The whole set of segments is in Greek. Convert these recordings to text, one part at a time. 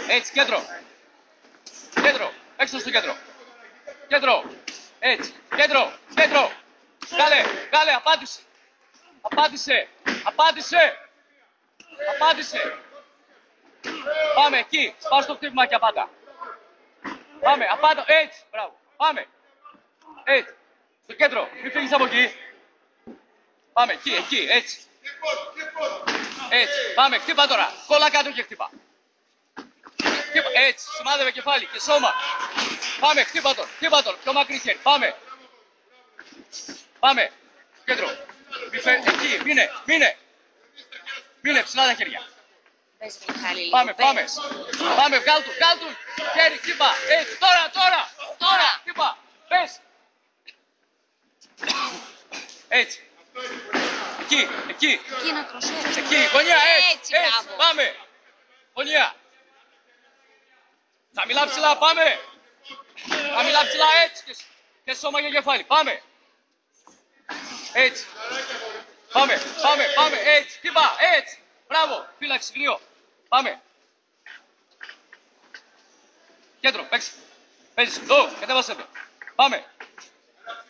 Έτσι, κέντρο. Κέντρο. Έξω στο κέντρο. Κέντρο. Έτσι. Κέντρο. Κέντρο. Βγάλε. Απάντησε. Απάντησε. Πάμε εκεί. Σπάω στο χτύπημα και απάντα. Πάμε. Απάντα. Έτσι. Μπράβο. Πάμε. Έτσι. Στο κέντρο. Μην φύγεις από εκεί. Πάμε. Εκεί. Έτσι. Έτσι. Πάμε. Χτύπα τώρα. Κόλλα κάτω και χτύπα. Έτσι. Σημάδευε κεφάλι και σώμα. Πάμε. Χτύπα τον. Πιο μακρύ χέρι. Πάμε. Κέντρο. Εκεί. Μείνε. Ψηλά τα χέρια. Πάμε. Βγάλ' του. Χέρι. Χτύπα. Έτσι. Τώρα. Χτύπα. Πες. Έτσι. Εκεί. Εκεί. Γωνία. Έτσι. Πάμε. Γωνία. Χαμηλά ψηλά. Πάμε. Χαμηλά ψηλά. Έτσι. Και σώμα και κεφάλι. Πάμε. Έτσι. Πάμε. Έτσι. Χτύπα. Έτσι. Μπράβο. Φύλαξη. Γλυό. Πάμε. Κέντρο. Παίξε. Παίζεις. Low. Κατέβασε το. Πάμε.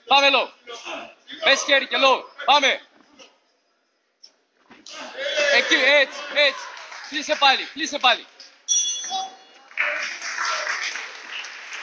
Low. Πες χέρι και low. Πάμε. Εκεί. Έτσι. Κλείσε πάλι.